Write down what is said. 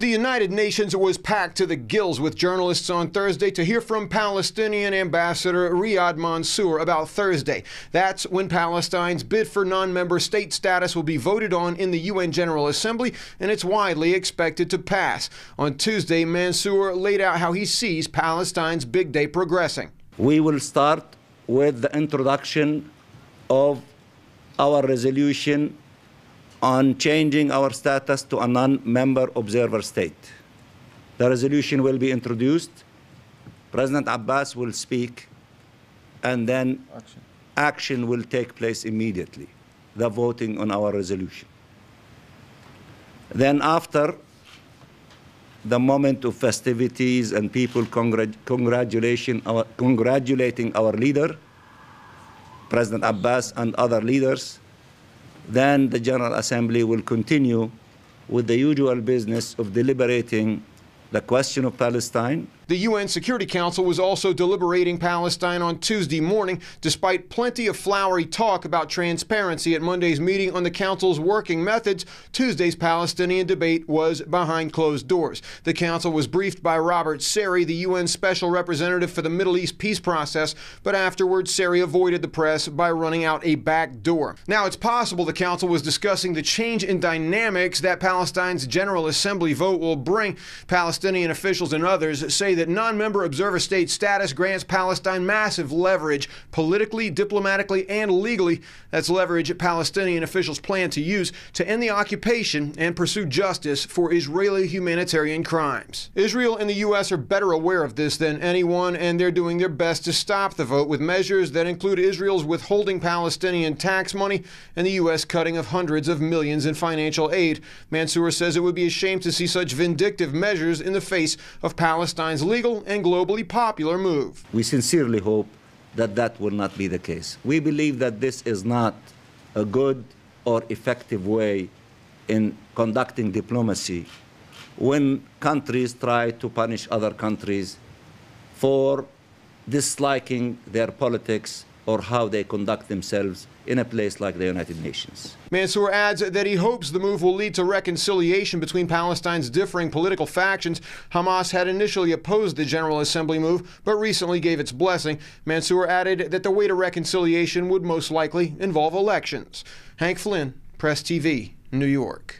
The United Nations was packed to the gills with journalists on Thursday to hear from Palestinian Ambassador Riyad Mansour about Thursday. That's when Palestine's bid for non-member state status will be voted on in the UN General Assembly, and it's widely expected to pass. On Tuesday, Mansour laid out how he sees Palestine's big day progressing. We will start with the introduction of our resolution on changing our status to a non-member observer state. The resolution will be introduced, President Abbas will speak, and then action will take place immediately, the voting on our resolution. Then after the moment of festivities and people congratulating our leader, President Abbas and other leaders, then the General Assembly will continue with the usual business of deliberating the question of Palestine. The UN Security Council was also deliberating Palestine on Tuesday morning, despite plenty of flowery talk about transparency at Monday's meeting on the Council's working methods. Tuesday's Palestinian debate was behind closed doors. The Council was briefed by Robert Seri, the UN Special Representative for the Middle East peace process, but afterwards Seri avoided the press by running out a back door. Now, it's possible the Council was discussing the change in dynamics that Palestine's General Assembly vote will bring. Palestinian officials and others say that non-member observer state status grants Palestine massive leverage politically, diplomatically, and legally. That's leverage Palestinian officials plan to use to end the occupation and pursue justice for Israeli humanitarian crimes. Israel and the U.S. are better aware of this than anyone, and they're doing their best to stop the vote with measures that include Israel's withholding Palestinian tax money and the U.S. cutting of hundreds of millions in financial aid. Mansour says it would be a shame to see such vindictive measures in the face of Palestine's legal and globally popular move. We sincerely hope that that will not be the case. We believe that this is not a good or effective way in conducting diplomacy when countries try to punish other countries for disliking their politics or how they conduct themselves in a place like the United Nations. Mansour adds that he hopes the move will lead to reconciliation between Palestine's differing political factions. Hamas had initially opposed the General Assembly move, but recently gave its blessing. Mansour added that the way to reconciliation would most likely involve elections. Hank Flynn, Press TV, New York.